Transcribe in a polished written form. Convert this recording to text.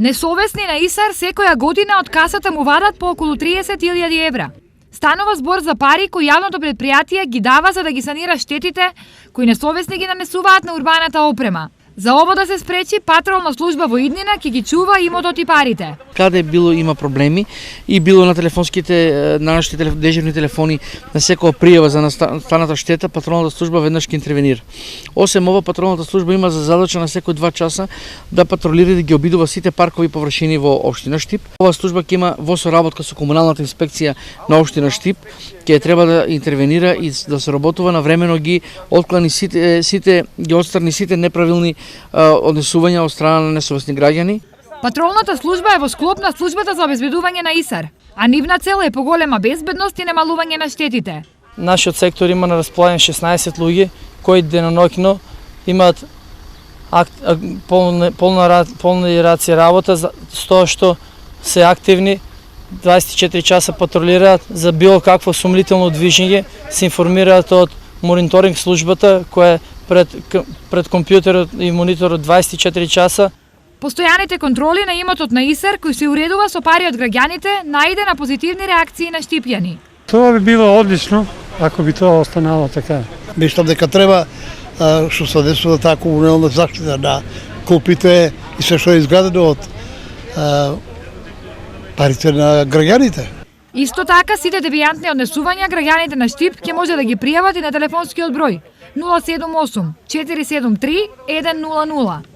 Несовесни на Исар секоја година од касата му вадат по околу 30.000 евра. Станува збор за пари кои јавното предпријатие ги дава за да ги санира штетите кои несовесни ги нанесуваат на урбаната опрема. За ово да се спречи, патролна служба во иднина ќе ги чува имотот и парите. Каде било има проблеми и било на телефонските на нашите дежурни телефони на секоја пријава за настаната штета, патролната служба веднаш ќе интервенира. Осем ова, патролната служба има за задача на секој 2 часа да патролира и да ги обидува сите паркови површини во општина Штип. Ова служба ќе има во соработка со комуналната инспекција на општина Штип, ќе треба да интервенира и да се работува навремено ги отклани сите ги отстрани сите неправилни однесувања од страна на несовесни граѓани. Патролната служба е во склоп на службата за обезбедување на Исар, а нивна цел е поголема безбедност и намалување на штетите. Нашиот сектор има на располагање 16 луѓе кои деноноќно имаат полна рација работа, с тоа што се активни 24 часа патролираат за било какво сумнително движење, се информираат од мониторинг службата која е пред компјутерот и мониторот 24 часа. Постојаните контроли на имотот на Исар, кој се уредува со пари од граѓаните, најде на позитивни реакции на штипјани. Тоа би било одлично ако би тоа останало така. Мислам дека треба што се десува таа комунална заштита на клопите и се што е изградено од парите на граѓаните. Исто така, сите девијантни однесувања граѓаните на Штип ќе може да ги пријават и на телефонскиот број 078 473 100.